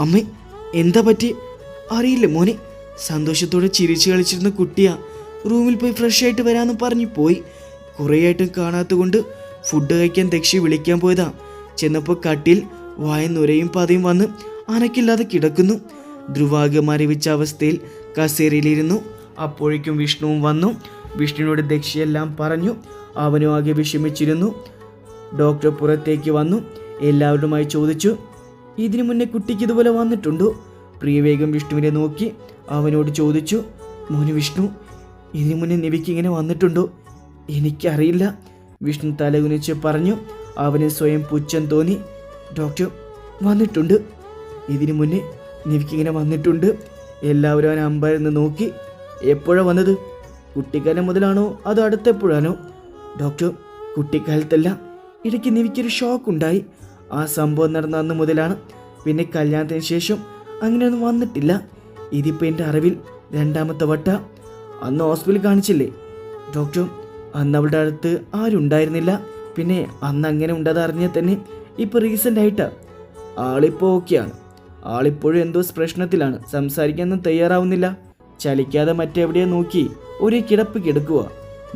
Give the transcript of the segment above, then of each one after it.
അമ്മേ, എന്താ പറ്റി? അറിയില്ല മോനെ. സന്തോഷത്തോടെ ചിരിച്ചു കളിച്ചിരുന്ന കുട്ടിയാ. റൂമിൽ പോയി ഫ്രഷ് ആയിട്ട് വരാമെന്ന് പറഞ്ഞു പോയി. കുറേ ആയിട്ടും കാണാത്തതുകൊണ്ട് ഫുഡ് കഴിക്കാൻ ദക്ഷി വിളിക്കാൻ പോയതാ. ചെന്നപ്പോൾ കട്ടിൽ വായ നുരയും പതയും വന്ന് അനക്കില്ലാതെ കിടക്കുന്നു. ധ്രുവാകെ മരവിച്ച അവസ്ഥയിൽ കസേരയിലിരുന്നു. അപ്പോഴേക്കും വിഷ്ണുവും വന്നു. വിഷ്ണുവിനോട് ദക്ഷിയെല്ലാം പറഞ്ഞു. അവനും ആകെ വിഷമിച്ചിരുന്നു. ഡോക്ടർ പുറത്തേക്ക് വന്നു. എല്ലാവരുമായി ചോദിച്ചു, ഇതിനു മുന്നേ കുട്ടിക്ക് ഇതുപോലെ വന്നിട്ടുണ്ടോ? പ്രിയ വേഗം വിഷ്ണുവിനെ നോക്കി അവനോട് ചോദിച്ചു, മോന് വിഷ്ണു, ഇതിനു മുന്നേ നിവിക്ക് ഇങ്ങനെ വന്നിട്ടുണ്ടോ? എനിക്കറിയില്ല, വിഷ്ണു തലകുനിച്ച് പറഞ്ഞു. അവന് സ്വയം പുച്ഛം തോന്നി. ഡോക്ടർ, വന്നിട്ടുണ്ട്. ഇതിനു മുന്നേ നിവിക്കിങ്ങനെ വന്നിട്ടുണ്ട്. എല്ലാവരും അവൻ അമ്പാരെന്ന് നോക്കി. എപ്പോഴാണ് വന്നത്? കുട്ടിക്കാലം മുതലാണോ അതോ അടുത്തെപ്പോഴാണോ? ഡോക്ടർ, കുട്ടിക്കാലത്തല്ല, ഇടയ്ക്ക് നിവിക്കൊരു ഷോക്ക് ഉണ്ടായി. ആ സംഭവം നടന്ന അന്ന് മുതലാണ്. പിന്നെ കല്യാണത്തിന് ശേഷം അങ്ങനെയൊന്നും വന്നിട്ടില്ല. ഇതിപ്പോൾ എൻ്റെ അറിവിൽ 2ാമത്തെ വട്ട. അന്ന് ഹോസ്പിറ്റലിൽ കാണിച്ചില്ലേ? ഡോക്ടർ, അന്ന് അവളുടെ അടുത്ത് ആരും ഉണ്ടായിരുന്നില്ല. പിന്നെ അന്ന് അങ്ങനെ ഉണ്ടത് അറിഞ്ഞാൽ തന്നെ ഇപ്പോൾ റീസെൻ്റ് ആയിട്ടാ. ആളിപ്പോൾ ഓക്കെയാണ്. ആളിപ്പോഴും എന്തോ പ്രശ്നത്തിലാണ്. സംസാരിക്കാനൊന്നും തയ്യാറാവുന്നില്ല. ചലിക്കാതെ മറ്റെവിടെയോ നോക്കി ഒരേ കിടപ്പ് കിടക്കുക.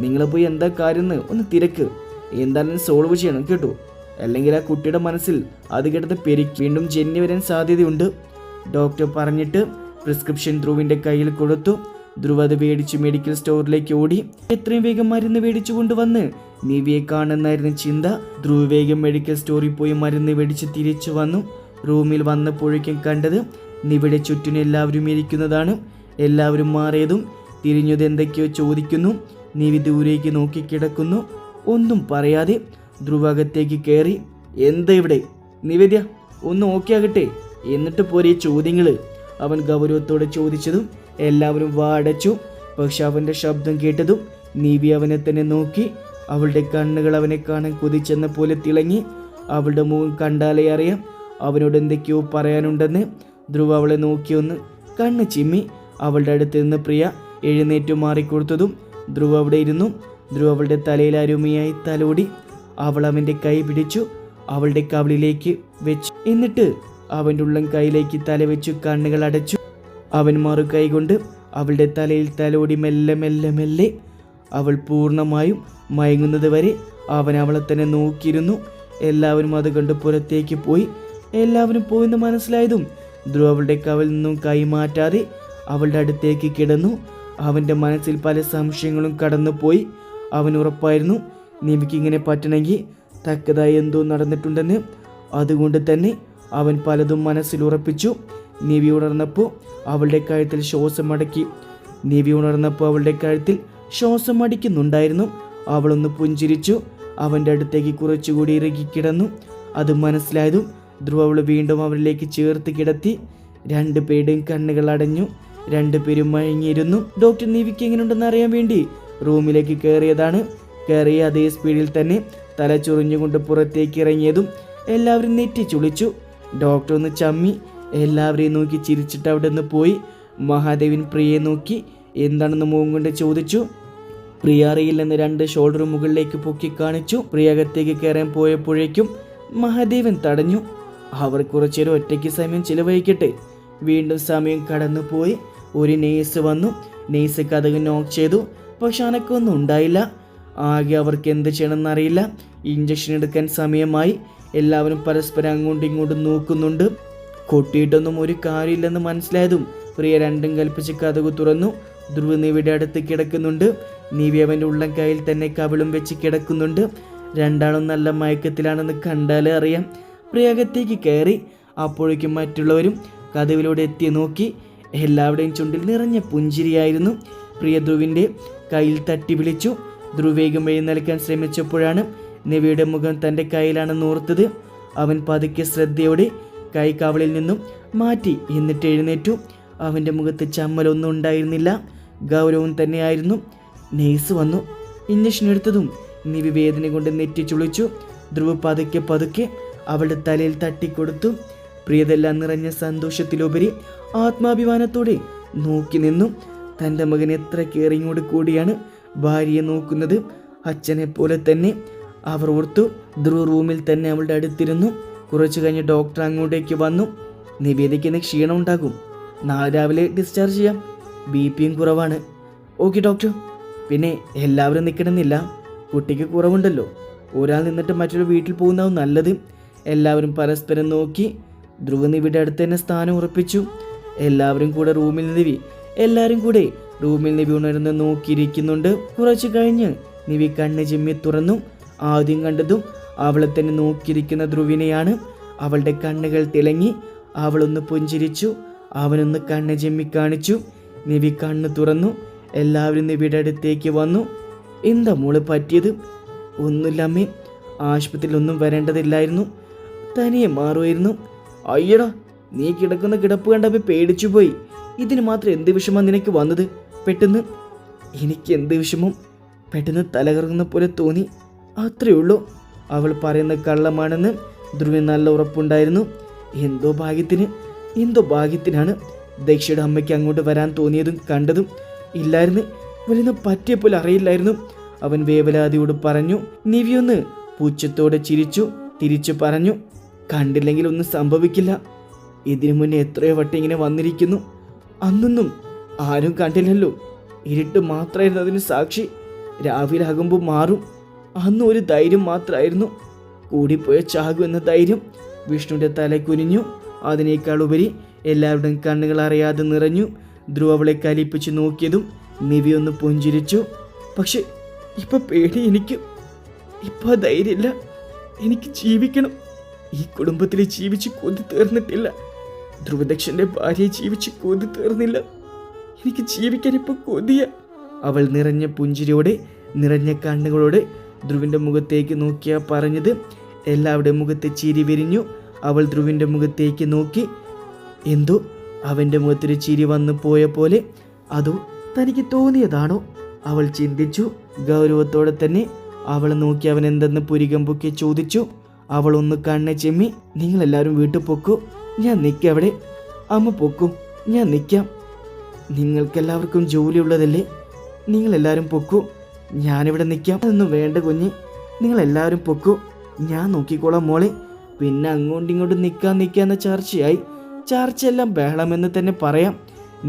നിങ്ങൾ പോയി എന്താ കാര്യമെന്ന് ഒന്ന് തിരക്ക്. എന്തായാലും സോൾവ് ചെയ്യണം കേട്ടോ. അല്ലെങ്കിൽ ആ കുട്ടിയുടെ മനസ്സിൽ അത് കിടന്ന് പെരുക്കി വീണ്ടും ജന്നി വരാൻ സാധ്യതയുണ്ട്. ഡോക്ടർ പറഞ്ഞിട്ട് പ്രിസ്ക്രിപ്ഷൻ ധ്രുവിൻ്റെ കയ്യിൽ കൊടുത്തു. ധ്രുവ് അത് മേടിച്ച് മെഡിക്കൽ സ്റ്റോറിലേക്ക് ഓടി. എത്രയും വേഗം മരുന്ന് മേടിച്ചു കൊണ്ടുവന്ന് നിവിയെ കാണുന്നായിരുന്നു ചിന്ത. ധ്രുവ് വേഗം മെഡിക്കൽ സ്റ്റോറിൽ പോയി മരുന്ന് മേടിച്ച് തിരിച്ചു വന്നു. റൂമിൽ വന്നപ്പോഴേക്കും കണ്ടത് നിവിയുടെ ചുറ്റിനും എല്ലാവരും ഇരിക്കുന്നതാണ്. എല്ലാവരും മാറിയതും തിരിഞ്ഞത് എന്തൊക്കെയോ ചോദിക്കുന്നു. നിവി ദൂരേക്ക് നോക്കി കിടക്കുന്നു. ഒന്നും പറയാതെ ധ്രുവ് അകത്തേക്ക് കയറി. എന്താ ഇവിടെ? നിവേദ്യ, ഒന്ന് ഓക്കെ ആകട്ടെ, എന്നിട്ട് പോരെ ചോദ്യങ്ങൾ, അവൻ ഗൗരവത്തോടെ ചോദിച്ചതും എല്ലാവരും വാടച്ചു. പക്ഷെ അവൻ്റെ ശബ്ദം കേട്ടതും നിവി അവനെ തന്നെ നോക്കി. അവളുടെ കണ്ണുകൾ അവനെ കാണാൻ കൊതിച്ചെന്ന പോലെ തിളങ്ങി. അവളുടെ മുഖം കണ്ടാലേ അറിയാം അവനോട് എന്തൊക്കെയോ പറയാനുണ്ടെന്ന്. ധ്രുവ് അവളെ നോക്കിയൊന്ന് കണ്ണ് ചിമ്മി. അവളുടെ അടുത്ത് നിന്ന് പ്രിയ എഴുന്നേറ്റു മാറിക്കൊടുത്തതും ധ്രുവ് അവിടെ ഇരുന്നു. ധ്രുവ് അവളുടെ തലയിൽ അരുമയായി തലോടി. അവൾ അവൻ്റെ കൈ പിടിച്ചു അവളുടെ കവിളിലേക്ക് വെച്ചു. എന്നിട്ട് അവൻ്റെ ഉള്ളം കൈയിലേക്ക് തല വെച്ചു കണ്ണുകൾ അടച്ചു. അവൻ മറു കൈ കൊണ്ട് അവളുടെ തലയിൽ തലോടി മെല്ലെ മെല്ലെ മെല്ലെ. അവൾ പൂർണ്ണമായും മയങ്ങുന്നത് വരെ അവൻ അവളെ തന്നെ നോക്കിയിരുന്നു. എല്ലാവരും അത് കണ്ട് പുറത്തേക്ക് പോയി. എല്ലാവരും പോയെന്ന് മനസ്സിലായതും ധ്രുവ് അവളുടെ കവിൽ നിന്നും കൈ മാറ്റാതെ അവളുടെ അടുത്തേക്ക് കിടന്നു. അവൻ്റെ മനസ്സിൽ പല സംശയങ്ങളും കടന്നുപോയി. അവൻ ഉറപ്പായിരുന്നു നിവിക്കിങ്ങനെ പറ്റണമെങ്കിൽ തക്കതായി എന്തോ നടന്നിട്ടുണ്ടെന്ന്. അതുകൊണ്ട് തന്നെ അവൻ പലതും മനസ്സിൽ ഉറപ്പിച്ചു. നിവി ഉണർന്നപ്പോൾ അവളുടെ കഴുത്തിൽ ശ്വാസം അടിക്കുന്നുണ്ടായിരുന്നു. അവളൊന്ന് പുഞ്ചിരിച്ചു. അവൻ്റെ അടുത്തേക്ക് കുറച്ചുകൂടി ഇറുകിക്കിടന്നു. അത് മനസ്സിലായതും ധ്രുവ് അവൾ വീണ്ടും അവളിലേക്ക് ചേർത്ത് കിടത്തി. 2 പേരുടെയും കണ്ണുകൾ അടഞ്ഞു. 2 പേരും മയങ്ങിയിരുന്നു. ഡോക്ടർ നിവിക്ക് എങ്ങനെയുണ്ടെന്ന് അറിയാൻ വേണ്ടി റൂമിലേക്ക് കയറിയതാണ്. കയറിയ അതേ സ്പീഡിൽ തന്നെ തല ചൊറിഞ്ഞുകൊണ്ട് പുറത്തേക്ക് ഇറങ്ങിയതും എല്ലാവരും നെറ്റിച്ചുളിച്ചു. ഡോക്ടർ ഒന്ന് ചമ്മി എല്ലാവരെയും നോക്കി ചിരിച്ചിട്ട് അവിടെ നിന്ന് പോയി. മഹാദേവൻ പ്രിയയെ നോക്കി എന്താണെന്ന് മുഖം കൊണ്ട് ചോദിച്ചു. പ്രിയ അറിയില്ലെന്ന് 2 ഷോൾഡർ മുകളിലേക്ക് പൊക്കി കാണിച്ചു. പ്രിയ അകത്തേക്ക് കയറാൻ പോയപ്പോഴേക്കും മഹാദേവൻ തടഞ്ഞു. അവർ കുറച്ചേരം ഒറ്റയ്ക്ക് സമയം ചിലവഴിക്കട്ടെ. വീണ്ടും സമയം കടന്നു പോയി. ഒരു നേഴ്സ് വന്നു. നേഴ്സ് കതക് നോക്ക് ചെയ്തു. പക്ഷെ അനക്കൊന്നും ഉണ്ടായില്ല. ആകെ അവർക്ക് എന്ത് ചെയ്യണമെന്നറിയില്ല. ഇഞ്ചക്ഷൻ എടുക്കാൻ സമയമായി. എല്ലാവരും പരസ്പരം അങ്ങോട്ടും ഇങ്ങോട്ടും നോക്കുന്നുണ്ട്. കൊട്ടിയിട്ടൊന്നും ഒരു കാര്യമില്ലെന്ന് മനസ്സിലായതും പ്രിയ 2ഉം കൽപ്പിച്ച് കതക് തുറന്നു. ധ്രുവ് നിവിയുടെ അടുത്ത് കിടക്കുന്നുണ്ട്. നിവി അവൻ്റെ ഉള്ളം കയ്യിൽ തന്നെ കവിളും വെച്ച് കിടക്കുന്നുണ്ട്. 2ആളും നല്ല മയക്കത്തിലാണെന്ന് കണ്ടാലേ അറിയാം. പ്രിയ അകത്തേക്ക് കയറി. അപ്പോഴേക്കും മറ്റുള്ളവരും കതവിലൂടെ എത്തി നോക്കി. എല്ലാവരുടെയും ചുണ്ടിൽ നിറഞ്ഞ പുഞ്ചിരിയായിരുന്നു. പ്രിയ ധ്രുവിൻ്റെ കയ്യിൽ തട്ടി വിളിച്ചു. ധ്രുവ് വേഗം എഴുന്നേൽക്കാൻ ശ്രമിച്ചപ്പോഴാണ് നിവിയുടെ മുഖം തൻ്റെ കയ്യിലാണെന്ന് ഓർത്തത്. അവൻ പതുക്കെ ശ്രദ്ധയോടെ കൈ കവളിൽ നിന്നും മാറ്റി. എന്നിട്ട് എഴുന്നേറ്റു. അവൻ്റെ മുഖത്ത് ചമ്മലൊന്നും ഉണ്ടായിരുന്നില്ല. ഗൗരവം തന്നെയായിരുന്നു. നേഴ്സ് വന്നു. ഇഞ്ചക്ഷൻ എടുത്തതും നിവി വേദന കൊണ്ട് നെറ്റി ചുളിച്ചു. ധ്രുവ് പതുക്കെ പതുക്കെ അവളുടെ തലയിൽ തട്ടിക്കൊടുത്തു. പ്രിയതെല്ലാം നിറഞ്ഞ സന്തോഷത്തിലുപരി ആത്മാഭിമാനത്തോടെ നോക്കി നിന്നു. തൻ്റെ മകൻ എത്ര കെയറിങ്ങോട് കൂടിയാണ് ഭാര്യയെ നോക്കുന്നത്, അച്ഛനെ പോലെ തന്നെ അവർ ഓർത്തു. ധ്രുവ് റൂമിൽ തന്നെ അവളുടെ അടുത്തിരുന്നു. കുറച്ചു കഴിഞ്ഞ് ഡോക്ടർ അങ്ങോട്ടേക്ക് വന്നു. നിവേദിക്കുന്ന ക്ഷീണം ഉണ്ടാകും. നാളെ രാവിലെ ഡിസ്ചാർജ് ചെയ്യാം. ബിപിയും കുറവാണ്. Okay doctor. പിന്നെ എല്ലാവരും നിൽക്കണമെന്നില്ല. കുട്ടിക്ക് കുറവുണ്ടല്ലോ. ഒരാൾ നിന്നിട്ട് മറ്റൊരു വീട്ടിൽ പോകുന്നതാവും നല്ലത്. എല്ലാവരും പരസ്പരം നോക്കി. ധ്രുവ നിവിയുടെ അടുത്ത് തന്നെ സ്ഥാനം ഉറപ്പിച്ചു. എല്ലാവരും കൂടെ റൂമിൽ നിവി ഉണർന്ന് നോക്കിയിരിക്കുന്നുണ്ട്. കുറച്ചു കഴിഞ്ഞ് നിവി കണ്ണ് ചിമ്മി തുറന്നു. ആദ്യം കണ്ടതും അവളെ തന്നെ നോക്കിയിരിക്കുന്ന ധ്രുവിനെയാണ്. അവളുടെ കണ്ണുകൾ തിളങ്ങി. അവളൊന്ന് പുഞ്ചിരിച്ചു. അവനൊന്ന് കണ്ണ് ചിമ്മി കാണിച്ചു. നിവി കണ്ണ് തുറന്നു. എല്ലാവരും നിവിയുടെ അടുത്തേക്ക് വന്നു. എന്താ മോള് പറ്റിയത്? ഒന്നുമില്ല അമ്മേ, ആശുപത്രിയിൽ ഒന്നും വരേണ്ടതില്ലായിരുന്നു, തനിയെ മാറുമായിരുന്നു. അയ്യടാ, നീ കിടക്കുന്ന കിടപ്പ് കണ്ടപ്പോൾ പേടിച്ചു പോയി. ഇതിന് മാത്രം എന്ത് വിഷമം നിനക്ക് വന്നത്? പെട്ടെന്ന് എനിക്ക് എന്ത് വിഷമം? പെട്ടെന്ന് തലകറങ്ങുന്ന പോലെ തോന്നി, അത്രയേ ഉള്ളൂ. അവൾ പറയുന്ന കള്ളമാണെന്ന് ധ്രുവിന് നല്ല ഉറപ്പുണ്ടായിരുന്നു. എന്തോ ഭാഗ്യത്തിനാണ് ദക്ഷയുടെ അമ്മയ്ക്ക് അങ്ങോട്ട് വരാൻ തോന്നിയതും കണ്ടതും. ഇല്ലായിരുന്നു, ഇവരൊന്നും പറ്റിയപ്പോൾ അറിയില്ലായിരുന്നു, അവൻ വേവലാതിയോട് പറഞ്ഞു. നിവിയൊന്ന് പുച്ഛത്തോടെ ചിരിച്ചു. തിരിച്ചു പറഞ്ഞു, കണ്ടില്ലെങ്കിൽ ഒന്നും സംഭവിക്കില്ല. ഇതിനു മുന്നേ എത്രയോ വട്ടം ഇങ്ങനെ വന്നിരിക്കുന്നു. അന്നൊന്നും ആരും കണ്ടില്ലല്ലോ. ഇരുട്ട് മാത്രമായിരുന്നു അതിന് സാക്ഷി. രാവിലാകുമ്പോൾ മാറും. അന്നും ഒരു ധൈര്യം മാത്രമായിരുന്നു, കൂടിപ്പോയ ചാകു എന്ന ധൈര്യം. വിഷ്ണുവിൻ്റെ തല കുനിഞ്ഞു. അതിനേക്കാൾ ഉപരി എല്ലാവരുടെയും കണ്ണുകൾ അറിയാതെ നിറഞ്ഞു. ധ്രുവ അവളെ കലിപ്പിച്ച് നോക്കിയതും നിവി ഒന്ന് പുഞ്ചിരിച്ചു. പക്ഷെ ഇപ്പൊ പേടി എനിക്ക്. ഇപ്പൊ ധൈര്യമില്ല. എനിക്ക് ജീവിക്കണം. ഈ കുടുംബത്തിൽ ജീവിച്ച് കൊതി തീർന്നിട്ടില്ല. ധ്രുവദക്ഷന്റെ ഭാര്യയെ ജീവിച്ച് കൊതി തീർന്നില്ല. എനിക്ക് ജീവിക്കാൻ ഇപ്പൊ കൊതിയ. അവൾ നിറഞ്ഞ പുഞ്ചിരിയോടെ, നിറഞ്ഞ കണ്ണുകളോടെ ധ്രുവിന്റെ മുഖത്തേക്ക് നോക്കിയാ പറഞ്ഞത്. എല്ലാവരുടെ മുഖത്തെ ചിരി വിരിഞ്ഞു. അവൾ ധ്രുവിന്റെ മുഖത്തേക്ക് നോക്കി. എന്തോ അവന്റെ മുഖത്തൊരു ചിരി വന്നു പോയ പോലെ. അതോ തനിക്ക് തോന്നിയതാണോ? അവൾ ചിന്തിച്ചു. ഗൗരവത്തോടെ തന്നെ അവളെ നോക്കി അവൻ എന്തെന്ന് പുരികം പൊക്കി ചോദിച്ചു. അവൾ ഒന്ന് കണ്ണ് ചെമ്മി. നിങ്ങളെല്ലാവരും വീട്ടിൽ പൊക്കൂ, ഞാൻ നിൽക്കാം അവിടെ. അമ്മ പൊക്കൂ, ഞാൻ നിൽക്കാം. നിങ്ങൾക്കെല്ലാവർക്കും ജോലിയുള്ളതല്ലേ? നിങ്ങളെല്ലാവരും പൊക്കൂ, ഞാനിവിടെ നിൽക്കാം. അതൊന്നും വേണ്ട കുഞ്ഞ്, നിങ്ങളെല്ലാവരും പൊക്കൂ, ഞാൻ നോക്കിക്കോളാം മോളെ. പിന്നെ അങ്ങോട്ടും ഇങ്ങോട്ടും നിൽക്കാന്ന ചർച്ചയായി. ചർച്ചയെല്ലാം ബഹളമെന്ന് തന്നെ പറയാം.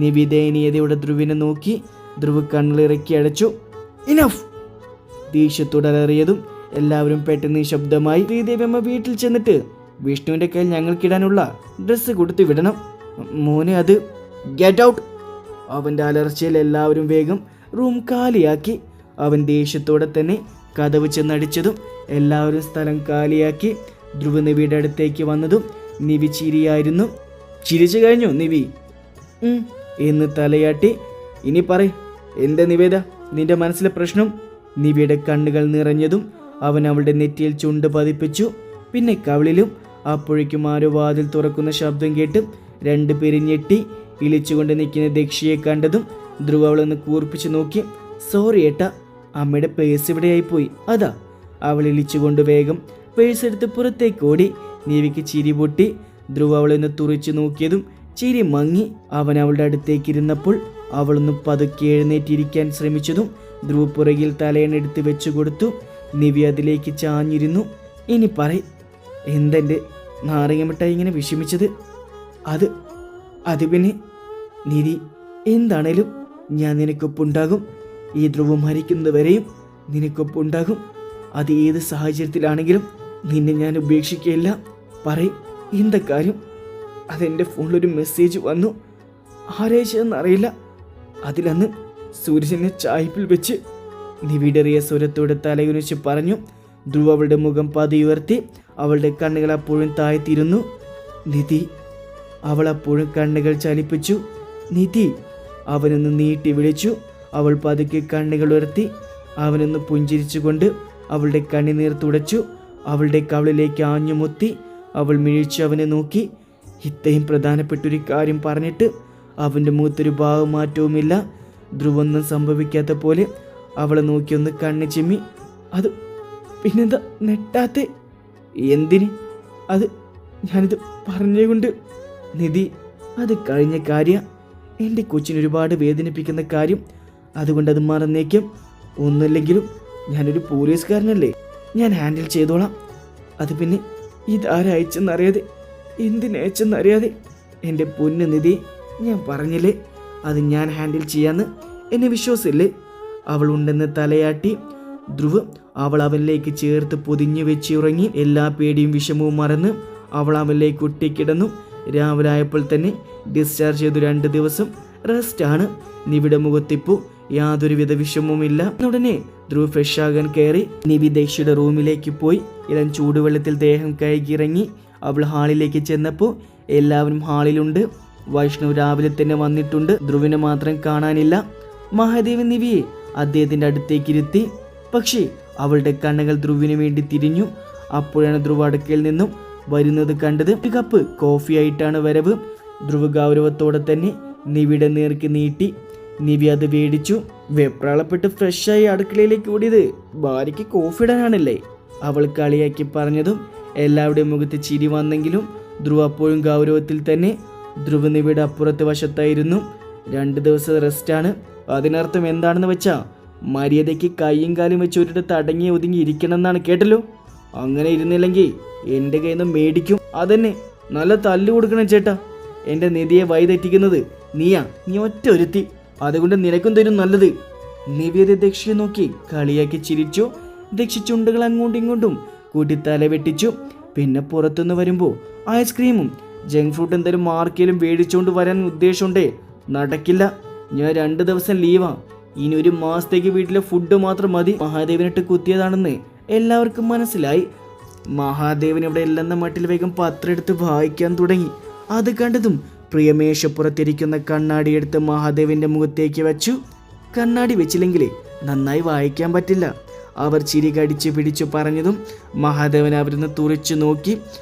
നിവി ദയനീയതയുടെ ധ്രുവിനെ നോക്കി. ധ്രുവ് കണ്ണിലിറക്കി അടച്ചു. ഇനഫ്! ദേഷ്യത്തോടറിയതും എല്ലാവരും പെട്ടെന്ന് ശബ്ദമായി. ശ്രീദേവിയമ്മ വീട്ടിൽ ചെന്നിട്ട് വിഷ്ണുവിന്റെ കയ്യിൽ ഞങ്ങൾക്കിടാനുള്ള ഡ്രസ്സ് കൊടുത്തു വിടണം. മോനെ അത് ഗെറ്റ് ഔട്ട്! അവന്റെ അലർച്ചയിൽ എല്ലാവരും വേഗം റൂം കാലിയാക്കി. അവൻ ദേഷ്യത്തോടെ തന്നെ കതവ് ചെന്നടിച്ചതും എല്ലാവരും സ്ഥലം കാലിയാക്കി. ധ്രുവ നിവിയുടെ അടുത്തേക്ക് വന്നതും നിവി ചിരിയായിരുന്നു. ചിരിച്ചു കഴിഞ്ഞു നിവി എന്ന് തലയാട്ടി. ഇനി പറ, എന്താ നിവേദ നിന്റെ മനസ്സിലെ പ്രശ്നം? നിവിയുടെ കണ്ണുകൾ നിറഞ്ഞതും അവൻ അവളുടെ നെറ്റിയിൽ ചുണ്ട് പതിപ്പിച്ചു, പിന്നെ കവിളിലും. അപ്പോഴേക്കും ആരോ വാതിൽ തുറക്കുന്ന ശബ്ദം കേട്ട് രണ്ടുപേരും ഞെട്ടി. ഇളിച്ചുകൊണ്ട് നിൽക്കുന്ന ദക്ഷയെ കണ്ടതും ധ്രുവ അവളൊന്ന് കൂർപ്പിച്ചു നോക്കി. സോറി ഏട്ടാ, അമ്മയുടെ പേഴ്സ് ഇവിടെയായിപ്പോയി, അതാ. അവൾ ഇളിച്ചുകൊണ്ട് വേഗം പേഴ്സ് എടുത്ത് പുറത്തേക്ക് ഓടി. നിവിക്ക് ചിരി പൊട്ടി. ധ്രുവ അവളൊന്ന് തുറിച്ചു നോക്കിയതും ചിരി മങ്ങി. അവൻ അവളുടെ അടുത്തേക്ക് ഇരുന്നപ്പോൾ അവളൊന്ന് പതുക്കെ എഴുന്നേറ്റിരിക്കാൻ ശ്രമിച്ചതും ധ്രുവ പുറകിൽ തലയണെടുത്ത് വെച്ചു കൊടുത്തു. നിവി അതിലേക്ക് ചാഞ്ഞിരുന്നു. ഇനി പറ, എന്തെൻ്റെ നാരങ്ങ മിഠായി ഇങ്ങനെ വിഷമിച്ചത്? അത് പിന്നെ നിധി, എന്താണേലും ഞാൻ നിനക്കൊപ്പുണ്ടാകും. ഈ ധ്രുവം മരിക്കുന്നത് വരെയും നിനക്കൊപ്പുണ്ടാകും. അത് ഏത് സാഹചര്യത്തിലാണെങ്കിലും നിന്നെ ഞാൻ ഉപേക്ഷിക്കുകയില്ല. പറയും, എന്താ കാര്യം? അതെൻ്റെ ഫോണിലൊരു മെസ്സേജ് വന്നു. ആരയച്ചതെന്നറിയില്ല. അതിലന്ന് സൂര്യനെ ചായ്പിൽ വെച്ച്. നിവിടറിയ സ്വരത്തോടെ തലയുനിച്ച് പറഞ്ഞു. ധ്രുവ അവളുടെ മുഖം പതിയുയർത്തി. അവളുടെ കണ്ണുകൾ അപ്പോഴും താഴ്ത്തിയിരുന്നു. നിധി! അവൾ അപ്പോഴും കണ്ണുകൾ ചലിപ്പിച്ചു. നിധി! അവനൊന്ന് നീട്ടി വിളിച്ചു. അവൾ പതുക്കെ കണ്ണുകൾ ഉയർത്തി. അവനൊന്ന് പുഞ്ചിരിച്ചുകൊണ്ട് അവളുടെ കണ്ണുനീർ തുടച്ചു. അവളുടെ കവളിലേക്ക് ആഞ്ഞുമുത്തി. അവൾ മിഴിച്ചു അവനെ നോക്കി. ഇത്രയും പ്രധാനപ്പെട്ടൊരു കാര്യം പറഞ്ഞിട്ട് അവൻ്റെ മുഖത്തൊരു ഭാവമാറ്റവുമില്ല. ധ്രുവൊന്നും സംഭവിക്കാത്ത പോലെ അവളെ നോക്കിയൊന്ന് കണ്ണ് ചിമ്മി. അത് പിന്നെന്താ നെട്ടാത്തെ? എന്തിന്? അത് ഞാനിത് പറഞ്ഞുകൊണ്ട്. നിധി, അത് കഴിഞ്ഞ കാര്യ. എൻ്റെ കൊച്ചിനൊരുപാട് വേദനിപ്പിക്കുന്ന കാര്യം. അതുകൊണ്ട് അത് മറന്നേക്കും. ഒന്നുമില്ലെങ്കിലും ഞാനൊരു പോലീസുകാരനല്ലേ, ഞാൻ ഹാൻഡിൽ ചെയ്തോളാം. അത് പിന്നെ ഇതാരയച്ചെന്നറിയാതെ, എന്തിനയച്ചെന്നറിയാതെ എൻ്റെ പൊന്നു നിധി, ഞാൻ പറഞ്ഞില്ലേ അത് ഞാൻ ഹാൻഡിൽ ചെയ്യാന്ന്, എന്നെ വിശ്വാസമില്ലേ? അവൾ ഉണ്ടെന്ന് തലയാട്ടി. ധ്രുവ് അവൾ അവനിലേക്ക് ചേർത്ത് പൊതിഞ്ഞു വെച്ചുറങ്ങി. എല്ലാ പേടിയും വിഷമവും മറന്ന് അവൾ അവനിലേക്ക് ഒട്ടിക്കിടന്നു. രാവിലെ ആയപ്പോൾ തന്നെ ഡിസ്ചാർജ് ചെയ്തു. 2 ദിവസം റെസ്റ്റാണ്. നിവിയുടെ മുഖത്തിപ്പോ യാതൊരുവിധ വിഷമവുമില്ല. ഉടനെ ധ്രുവ് ഫ്രഷ് ആകാൻ കയറി. നിവി ദക്ഷയുടെ റൂമിലേക്ക് പോയി ഇളം ചൂടുവെള്ളത്തിൽ ദേഹം കഴുകിയിറങ്ങി. അവൾ ഹാളിലേക്ക് ചെന്നപ്പോൾ എല്ലാവരും ഹാളിലുണ്ട്. വൈഷ്ണവ് രാവിലെ തന്നെ വന്നിട്ടുണ്ട്. ധ്രുവിനെ മാത്രം കാണാനില്ല. മഹാദേവൻ നിവിയെ അദ്ദേഹത്തിന്റെ അടുത്തേക്ക് ഇരുത്തി. പക്ഷേ അവളുടെ കണ്ണുകൾ ധ്രുവിന് വേണ്ടി തിരിഞ്ഞു. അപ്പോഴാണ് ധ്രുവ് അടുക്കയിൽ നിന്നും വരുന്നത് കണ്ടത്. ഒരു കപ്പ് കോഫി ആയിട്ടാണ് വരവ്. ധ്രുവ് ഗൗരവത്തോടെ തന്നെ നിവിയുടെ നേർക്ക് നീട്ടി. നിവി അത് മേടിച്ചു. വെപ്രാളപ്പെട്ട് ഫ്രഷായി അടുക്കളയിലേക്ക് ഓടിയത് ഭാര്യയ്ക്ക് കോഫി ഇടാനാണല്ലേ? അവൾ കളിയാക്കി പറഞ്ഞതും എല്ലാവരുടെയും മുഖത്ത് ചിരി വന്നെങ്കിലും ധ്രുവ് അപ്പോഴും ഗൗരവത്തിൽ തന്നെ. ധ്രുവ് നിവിയുടെ അപ്പുറത്തെ വശത്തായിരുന്നു. 2 ദിവസം റെസ്റ്റാണ്. അതിനർത്ഥം എന്താണെന്ന് വെച്ചാ മര്യാദയ്ക്ക് കൈയും കാലും വെച്ച് ഒരിടത്ത് അടങ്ങി ഒതുങ്ങി ഇരിക്കണം എന്നാണ് കേട്ടല്ലോ. അങ്ങനെ ഇരുന്നില്ലെങ്കിൽ എൻ്റെ കയ്യിൽ നിന്ന് മേടിക്കും. അതന്നെ, നല്ല തല്ലു കൊടുക്കണം ചേട്ടാ. എൻ്റെ നിധിയെ വഴിതെറ്റിക്കുന്നത് നീയാ. നീ ഒറ്റ ഒരുത്തി, അതുകൊണ്ട് നിനക്കും തരും നല്ലത്. നിവേദ്യ ദക്ഷയെ നോക്കി കളിയാക്കി ചിരിച്ചു. ദക്ഷ ചുണ്ടുകൾ അങ്ങോട്ടും ഇങ്ങോട്ടും കൂട്ടി തല വെട്ടിച്ചു. പിന്നെ പുറത്തുനിന്ന് വരുമ്പോൾ ഐസ്ക്രീമും ജങ്ക് ഫ്രൂട്ട് എന്തെങ്കിലും മാർക്കേലും മേടിച്ചുകൊണ്ട് വരാൻ ഉദ്ദേശമുണ്ടേ. നടക്കില്ല. ഞാൻ 2 ദിവസം ലീവാ. ഇനി 1 മാസത്തേക്ക് വീട്ടിലെ ഫുഡ് മാത്രം മതി. മഹാദേവനിട്ട് കുത്തിയതാണെന്ന് എല്ലാവർക്കും മനസ്സിലായി. മഹാദേവൻ ഇവിടെ ഇല്ലെന്ന മട്ടിൽ വേഗം പത്രം എടുത്ത് വായിക്കാൻ തുടങ്ങി. അത് കണ്ടതും പ്രിയമേശപ്പുറത്തിരിക്കുന്ന കണ്ണാടി എടുത്ത് മഹാദേവന്റെ മുഖത്തേക്ക് വെച്ചു. കണ്ണാടി വെച്ചില്ലെങ്കിൽ നന്നായി വായിക്കാൻ പറ്റില്ല. അവർ ചിരി കടിച്ചു പിടിച്ചു പറഞ്ഞതും മഹാദേവൻ അവരിന്ന് തുറച്ചു നോക്കി.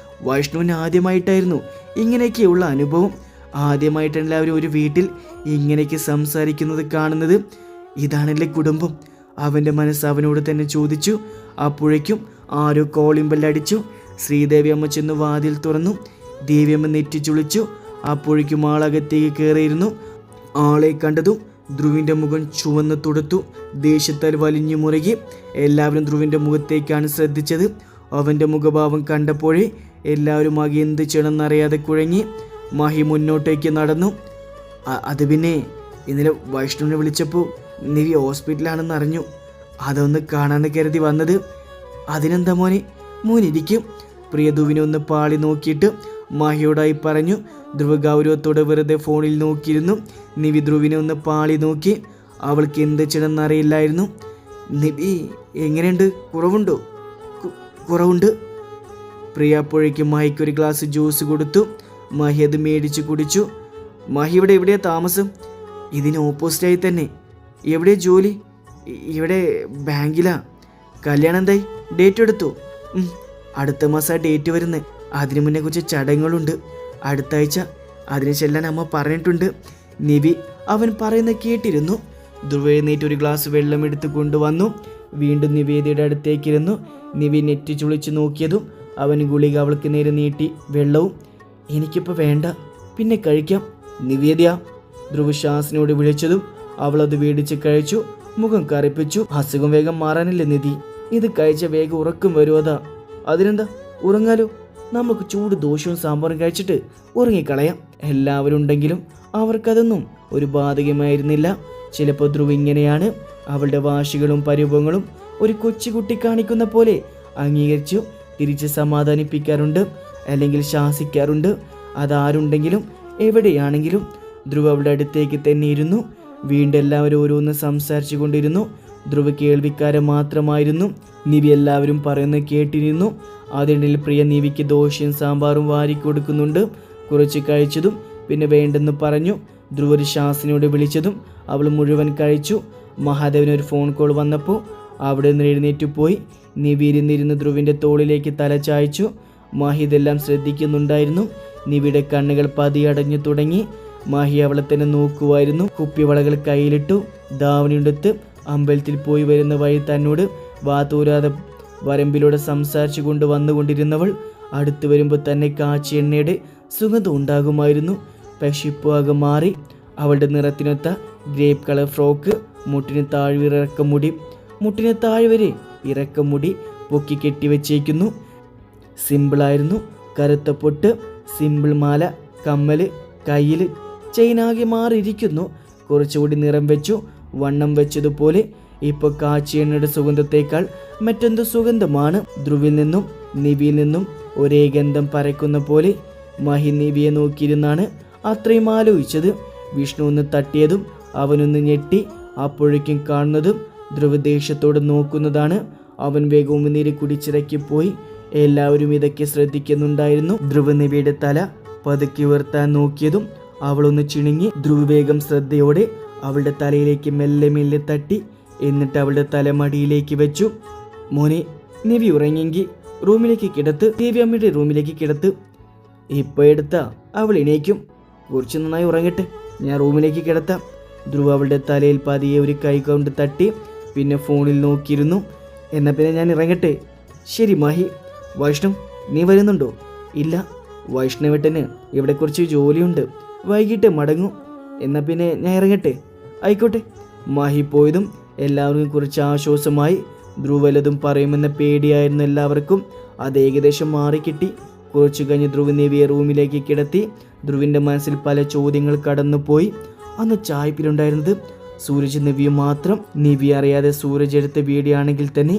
വൈഷ്ണുവിന് ആദ്യമായിട്ടായിരുന്നു ഇങ്ങനെയൊക്കെയുള്ള അനുഭവം. ആദ്യമായിട്ടാണ് എല്ലാവരും ഒരു വീട്ടിൽ ഇങ്ങനെയൊക്കെ സംസാരിക്കുന്നത് കാണുന്നത്. ഇതാണല്ലേ കുടുംബം? അവൻ്റെ മനസ്സ് അവനോട് തന്നെ ചോദിച്ചു. അപ്പോഴേക്കും ആരോ കോളിംഗ് ബെല്ലടിച്ചു. ശ്രീദേവി അമ്മ ചെന്ന് വാതിൽ തുറന്നു. ദേവിയമ്മ നെറ്റിച്ചുളിച്ചു. അപ്പോഴേക്കും ആളകത്തേക്ക് കയറിയിരുന്നു. ആളെ കണ്ടതും ധ്രുവിൻ്റെ മുഖം ചുവന്ന് തുടുത്തു. ദേഷ്യത്താൽ വലിഞ്ഞു മുറുകി. എല്ലാവരും ധ്രുവിൻ്റെ മുഖത്തേക്കാണ് ശ്രദ്ധിച്ചത്. അവൻ്റെ മുഖഭാവം കണ്ടപ്പോഴേ എല്ലാവരും ആകെ എന്ത് ചെയ്യണമെന്നറിയാതെ കുഴങ്ങി. മഹി മുന്നോട്ടേക്ക് നടന്നു. അത് പിന്നെ ഇന്നലെ വൈഷ്ണുവിനെ വിളിച്ചപ്പോൾ നിവി ഹോസ്പിറ്റലാണെന്ന് അറിഞ്ഞു. അതൊന്ന് കാണാമെന്ന് കരുതി വന്നത്. അതിനെന്താ മോനെ? മോനിരിക്കും. പ്രിയധുവിനെ ഒന്ന് പാളി നോക്കിയിട്ട് മാഹിയോടായി പറഞ്ഞു. ധ്രുവ് ഗൗരവത്തോടെ വെറുതെ ഫോണിൽ നോക്കിയിരുന്നു. നിവി ധ്രുവിനെ ഒന്ന് പാളി നോക്കി. അവൾക്ക് എന്ത് ചെയ്യണമെന്നറിയില്ലായിരുന്നു. നിവി എങ്ങനെയുണ്ട്? കുറവുണ്ടോ? കുറവുണ്ട്. പ്രിയ അപ്പോഴേക്കും മാഹിക്കൊരു ഗ്ലാസ് ജ്യൂസ് കൊടുത്തു. മാഹി അത് മേടിച്ച് കുടിച്ചു. മാഹി ഇവിടെ എവിടെയാ താമസം? ഇതിന് ഓപ്പോസിറ്റായി തന്നെ. എവിടെയാ ജോലി? ഇവിടെ ബാങ്കിലാ. കല്യാണം എന്തായി? ഡേറ്റ് എടുത്തു? അടുത്ത മാസം ഡേറ്റ് വരുന്നത്. അതിനു മുന്നേ കുറച്ച് ചടങ്ങുകളുണ്ട്. അടുത്ത ആഴ്ച അതിന് ചെല്ലാൻ അമ്മ പറഞ്ഞിട്ടുണ്ട്. നിവി അവൻ പറയുന്ന കേട്ടിരുന്നു. ധ്രുവ് എഴുന്നേറ്റ് ഒരു ഗ്ലാസ് വെള്ളം എടുത്ത് കൊണ്ടുവന്നു. വീണ്ടും നിവേദിയുടെ അടുത്തേക്കിരുന്നു. നിവി നെറ്റി ചുളിച്ച് നോക്കിയതും അവൻ ഗുളിക അവൾക്ക് നേരെ നീട്ടി. വെള്ളവും. എനിക്കിപ്പോൾ വേണ്ട, പിന്നെ കഴിക്കാം. നിവേദ്യ, ധ്രുവ് ഷാസിനോട് വിളിച്ചതും അവൾ അത് മേടിച്ച് കഴിച്ചു. മുഖം കറിപ്പിച്ചു. അസുഖം വേഗം മാറാനില്ലേ നിധി? ഇത് കഴിച്ച വേഗം ഉറക്കം വരുവതാ. അതിനെന്താ, ഉറങ്ങാലോ. നമുക്ക് ചൂട് ദോശവും സാമ്പാറും കഴിച്ചിട്ട് ഉറങ്ങിക്കളയാം. എല്ലാവരും ഉണ്ടെങ്കിലും അവർക്കതൊന്നും ഒരു ബാധകമായിരുന്നില്ല. ചിലപ്പോൾ ധ്രുവ് ഇങ്ങനെയാണ്. അവളുടെ വാശികളും പരിഭവങ്ങളും ഒരു കൊച്ചുകുട്ടി കാണിക്കുന്ന പോലെ അംഗീകരിച്ചു തിരിച്ച് സമാധാനിപ്പിക്കാറുണ്ട്, അല്ലെങ്കിൽ ശാസിക്കാറുണ്ട്. അതാരുണ്ടെങ്കിലും എവിടെയാണെങ്കിലും ധ്രുവ് അവളുടെ അടുത്തേക്ക് തന്നെ ഇരുന്നു. വീണ്ടും എല്ലാവരും ഓരോന്ന് സംസാരിച്ചു കൊണ്ടിരുന്നു. ധ്രുവ് കേൾവിക്കാരൻ മാത്രമായിരുന്നു. നിവി എല്ലാവരും പറയുന്നത് കേട്ടിരുന്നു. അതിനിടയിൽ പ്രിയ നിവിക്ക് ദോശയും സാമ്പാറും വാരിക്കൊടുക്കുന്നുണ്ട്. കുറച്ച് കഴിച്ചതും പിന്നെ വേണ്ടെന്ന് പറഞ്ഞു. ധ്രുവ് ഒരു ഷാസിനോട് വിളിച്ചതും അവൾ മുഴുവൻ കഴിച്ചു. മഹാദേവന് ഒരു ഫോൺ കോൾ വന്നപ്പോൾ അവിടെ നിന്ന് എഴുന്നേറ്റ് പോയി. നിവി ഇരുന്നിരുന്ന് ധ്രുവിൻ്റെ തോളിലേക്ക് തല ചായച്ചു. മാഹി ഇതെല്ലാം ശ്രദ്ധിക്കുന്നുണ്ടായിരുന്നു. നിവിയുടെ കണ്ണുകൾ പതിയടഞ്ഞു തുടങ്ങി. മാഹി അവളെ തന്നെ നോക്കുമായിരുന്നു. കുപ്പിവളകൾ കയ്യിലിട്ടു. ധാവണിയെടുത്ത് അമ്പലത്തിൽ പോയി വരുന്ന വഴി തന്നോട് വാതൂരാതെ വരമ്പിലൂടെ സംസാരിച്ചു കൊണ്ട് വന്നുകൊണ്ടിരുന്നവൾ അടുത്ത് വരുമ്പോൾ തന്നെ കാച്ചി എണ്ണയുടെ സുഗന്ധം ഉണ്ടാകുമായിരുന്നു. പക്ഷെ ഇപ്പോൾ ആകെ മാറി. അവളുടെ നിറത്തിനൊത്ത ഗ്രേപ്പ് കളർ ഫ്രോക്ക്, മുട്ടിന് താഴ്വരെ ഇറക്കമുടി, മുട്ടിന് താഴ്വരെ ഇറക്കമുടി പൊക്കി കെട്ടിവെച്ചേക്കുന്നു. സിമ്പിളായിരുന്നു. കറുത്ത പൊട്ട്, സിമ്പിൾ മാല, കമ്മൽ, കയ്യിൽ ചെയിനാകെ മാറിയിരിക്കുന്നു. കുറച്ചുകൂടി നിറം വെച്ചു, വണ്ണം വെച്ചതുപോലെ. ഇപ്പോൾ കാച്ചി എണ്ണയുടെ സുഗന്ധത്തേക്കാൾ മറ്റെന്തോ സുഗന്ധമാണ്. ധ്രുവിൽ നിന്നും നിവിയിൽ നിന്നും ഒരേ ഗന്ധം പരക്കുന്ന പോലെ. മഹി നിവിയെ നോക്കിയിരുന്നാണ് അത്രയും ആലോചിച്ചത്. വിഷ്ണു ഒന്ന് തട്ടിയതും അവനൊന്ന് ഞെട്ടി. അപ്പോഴേക്കും കാണുന്നതും ധ്രുവ് ദേഷ്യത്തോട് നോക്കുന്നതാണ്. അവൻ വേഗവും നീര് കുടിച്ചിറക്കിപ്പോയി. എല്ലാവരും ഇതൊക്കെ ശ്രദ്ധിക്കുന്നുണ്ടായിരുന്നു. ധ്രുവ് നിവിയുടെ തല പതുക്കി ഉയർത്താൻ നോക്കിയതും അവളൊന്ന് ചിണുങ്ങി. ധ്രുവ് വേഗം ശ്രദ്ധയോടെ അവളുടെ തലയിലേക്ക് മെല്ലെ മെല്ലെ തട്ടി. എന്നിട്ട് അവളുടെ തലമടിയിലേക്ക് വെച്ചു. മോനെ, നിവി ഉറങ്ങിയെങ്കിൽ റൂമിലേക്ക് കിടത്ത്. ദേവി അമ്മയുടെ റൂമിലേക്ക് കിടത്ത്. ഇപ്പോൾ എടുത്താ അവൾ എണീക്കും. കുറച്ച് നന്നായി ഉറങ്ങട്ടെ, ഞാൻ റൂമിലേക്ക് കിടത്താം. ധ്രുവ് അവളുടെ തലയിൽ പതിയെ ഒരു കൈ കൊണ്ട് തട്ടി. പിന്നെ ഫോണിൽ നോക്കിയിരുന്നു. എന്നാൽ പിന്നെ ഞാൻ ഇറങ്ങട്ടെ. ശരി മഹി. വൈഷ്ണവ്, നീ വരുന്നുണ്ടോ? ഇല്ല, വൈഷ്ണവേട്ടന് ഇവിടെ കുറച്ച് ജോലിയുണ്ട്, വൈകിട്ട് മടങ്ങും. എന്നാൽ പിന്നെ ഞാൻ ഇറങ്ങട്ടെ. ആയിക്കോട്ടെ. മഹി പോയതും എല്ലാവർക്കും കുറച്ച് ആശ്വാസമായി. ധ്രുവ് വല്ലതും പറയുമെന്ന പേടിയായിരുന്നു എല്ലാവർക്കും. അത് ഏകദേശം മാറിക്കിട്ടി. കുറച്ചു കഴിഞ്ഞ് ധ്രുവ് നിവിയെ റൂമിലേക്ക് കിടത്തി. ധ്രുവിൻ്റെ മനസ്സിൽ പല ചോദ്യങ്ങൾ കടന്നുപോയി. അന്ന് ചായ്പിലുണ്ടായിരുന്നത് സൂരജ് നിവിയും മാത്രം. നിവി അറിയാതെ സൂരജ് എടുത്ത വീഡിയോ ആണെങ്കിൽ തന്നെ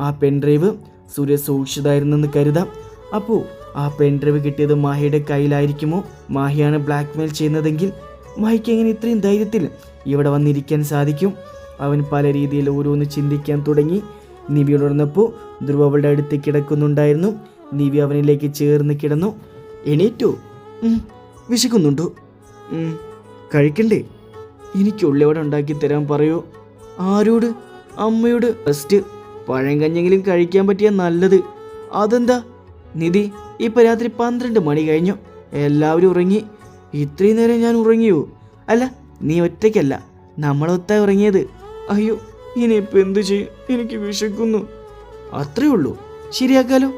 ആ പെൻഡ്രൈവ് സൂരജ് സൂക്ഷിച്ചതായിരുന്നെന്ന് കരുതാം. അപ്പോൾ ആ പെൻഡ്രൈവ് കിട്ടിയത് മാഹിയുടെ കയ്യിലായിരിക്കുമോ? മാഹിയാണ് ബ്ലാക്ക്മെയിൽ ചെയ്യുന്നതെങ്കിൽ മാഹിക്ക് എങ്ങനെ ഇത്രയും ധൈര്യത്തിൽ ഇവിടെ വന്നിരിക്കാൻ സാധിക്കും? അവൻ പല രീതിയിൽ ഓരോന്ന് ചിന്തിക്കാൻ തുടങ്ങി. നിവി ഉണർന്നപ്പോൾ ധ്രുവ് അവളുടെ അടുത്ത് കിടക്കുന്നുണ്ടായിരുന്നു. നിവി അവനിലേക്ക് ചേർന്ന് കിടന്നു. എണീറ്റോ? വിശക്കുന്നുണ്ടോ? കഴിക്കണ്ടേ? എനിക്കുള്ളവിടെ ഉണ്ടാക്കി തരാൻ പറയോ? ആരോട്? അമ്മയോട്. ഫസ്റ്റ് പഴം കഞ്ഞെങ്കിലും കഴിക്കാൻ പറ്റിയ നല്ലത്. അതെന്താ നിധി, ഇപ്പം രാത്രി 12 മണി കഴിഞ്ഞു, എല്ലാവരും ഉറങ്ങി. ഇത്രയും നേരം ഞാൻ ഉറങ്ങിയോ? അല്ല, നീ ഒറ്റയ്ക്കല്ല, നമ്മളൊത്തായി ഉറങ്ങിയത്. അയ്യോ, ഇനിയിപ്പോൾ എന്തു ചെയ്യും? എനിക്ക് വിശക്കുന്നു. അത്രേ ഉള്ളൂ, ശരിയാക്കാലോ.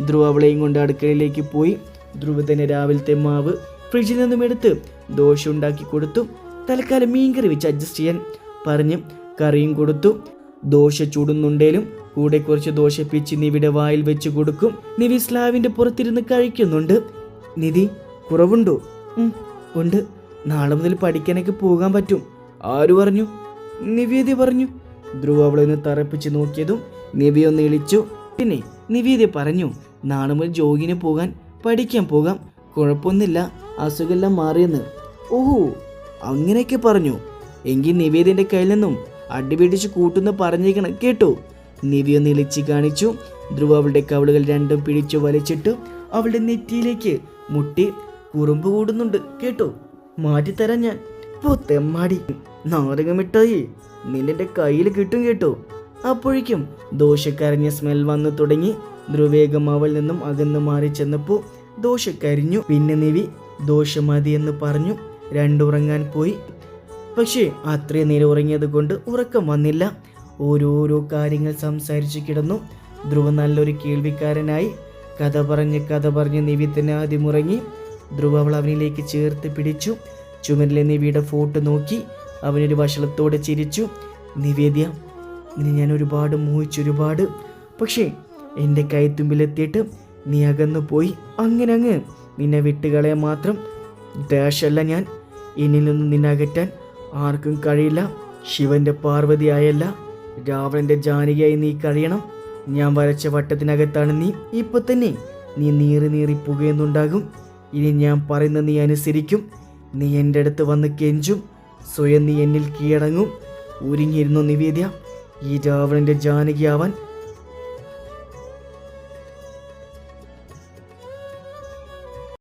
ധ്രുവ് അവളെയും കൊണ്ട് അടുക്കളയിലേക്ക് പോയി. ധ്രുവ് തന്നെ രാവിലത്തെ മാവ് ഫ്രിഡ്ജിൽ നിന്നും എടുത്ത് ദോശ ഉണ്ടാക്കി കൊടുത്തു. തൽക്കാലം മീൻകറി വെച്ച് അഡ്ജസ്റ്റ് ചെയ്യാൻ പറഞ്ഞ് കറിയും കൊടുത്തു. ദോശ ചൂടുന്നുണ്ടേലും കൂടെ കുറച്ച് ദോശ പിച്ച് നിവിയുടെ വായിൽ വെച്ച് കൊടുക്കും. നിവി സ്ലാവിൻ്റെ പുറത്തിരുന്ന് കഴിക്കുന്നുണ്ട്. നിധി, കുറവുണ്ടോ? ഉണ്ട്, നാളെ മുതൽ പഠിക്കാനൊക്കെ പോകാൻ പറ്റും. ആര് പറഞ്ഞു? നിവേദ്യ പറഞ്ഞു. ധ്രുവ് അവളെ ഒന്ന് തറപ്പിച്ച് നോക്കിയതും നിവി ഒന്ന് ഇളിച്ചു. പിന്നെ നിവേദ്യ പറഞ്ഞു, നാളെ മുതൽ ജോഗിന് പോകാൻ പഠിക്കാൻ പോകാം, കുഴപ്പമൊന്നുമില്ല, അസുഖമെല്ലാം മാറിയെന്ന്. ഓഹോ, അങ്ങനെയൊക്കെ പറഞ്ഞു. എങ്കിൽ നിവേദ്യൻ്റെ കയ്യിൽ നിന്നും അടിപിടിച്ച് കൂട്ടുന്ന പറഞ്ഞേക്കണം കേട്ടോ. നിവി ഒന്ന് ഇളിച്ച് കാണിച്ചു. ധ്രുവ് അവളുടെ കവളുകൾ രണ്ടും പിടിച്ചു വലിച്ചിട്ട് അവളുടെ നെറ്റിയിലേക്ക് മുട്ടി. കുറുമ്പ് കൂടുന്നുണ്ട് കേട്ടോ, മാറ്റിത്തരാൻ ഞാൻ. തെമ്മാടി, നാരകമിട്ടായി നിന്റെ കയ്യിൽ കിട്ടും കേട്ടോ. അപ്പോഴേക്കും ദോശക്കരിഞ്ഞ സ്മെൽ വന്നു തുടങ്ങി. ധ്രുവേഗം അവൾ നിന്നും അകന്നു മാറി ചെന്നപ്പോൾ ദോശ കരിഞ്ഞു. പിന്നെ നിവി ദോശ മതിയെന്ന് പറഞ്ഞു രണ്ടുറങ്ങാൻ പോയി. പക്ഷേ അത്രയും നേരം ഉറങ്ങിയത് കൊണ്ട് ഉറക്കം വന്നില്ല. ഓരോരോ കാര്യങ്ങൾ സംസാരിച്ച് കിടന്നു. ധ്രുവ് നല്ലൊരു കേൾവിക്കാരനായി. കഥ പറഞ്ഞ് നിവി തന്നെ ആദ്യം ഉറങ്ങി. ധ്രുവ് അവൾ അവനിലേക്ക് ചേർത്ത് പിടിച്ചു. ചുമരിലെ നിവിയുടെ ഫോട്ടോ നോക്കി അവനൊരു വഷളത്തോടെ ചിരിച്ചു. നിവേദ്യ, നിന്നെ ഞാൻ ഒരുപാട് മോഹിച്ചൊരുപാട്. പക്ഷേ എൻ്റെ കൈത്തുമ്പിലെത്തിയിട്ട് നീ അകന്നു പോയി. അങ്ങനെ അങ്ങ് നിന്നെ വിട്ടുകളയാൻ മാത്രം ഡാഷല്ല ഞാൻ. എന്നിൽ നിന്നും നിന്നെ അകറ്റാൻ ആർക്കും കഴിയില്ല. ശിവന്റെ പാർവതിയായല്ല, രാവണന്റെ ജാനകിയായി നീ കഴിയണം. ഞാൻ വരച്ച വട്ടത്തിനകത്താണ് നീ. ഇപ്പൊ തന്നെ നീ നീറി പുകയുന്നുണ്ടാകും. ഇനി ഞാൻ പറയുന്ന നീ അനുസരിക്കും. നീ എൻ്റെ അടുത്ത് വന്ന് കെഞ്ചും. സ്വയം നീ എന്നിൽ കീഴടങ്ങും. ഒരുങ്ങിയിരുന്നു നിവേദ്യ, ഈ രാവണന്റെ ജാനകിയാവാൻ.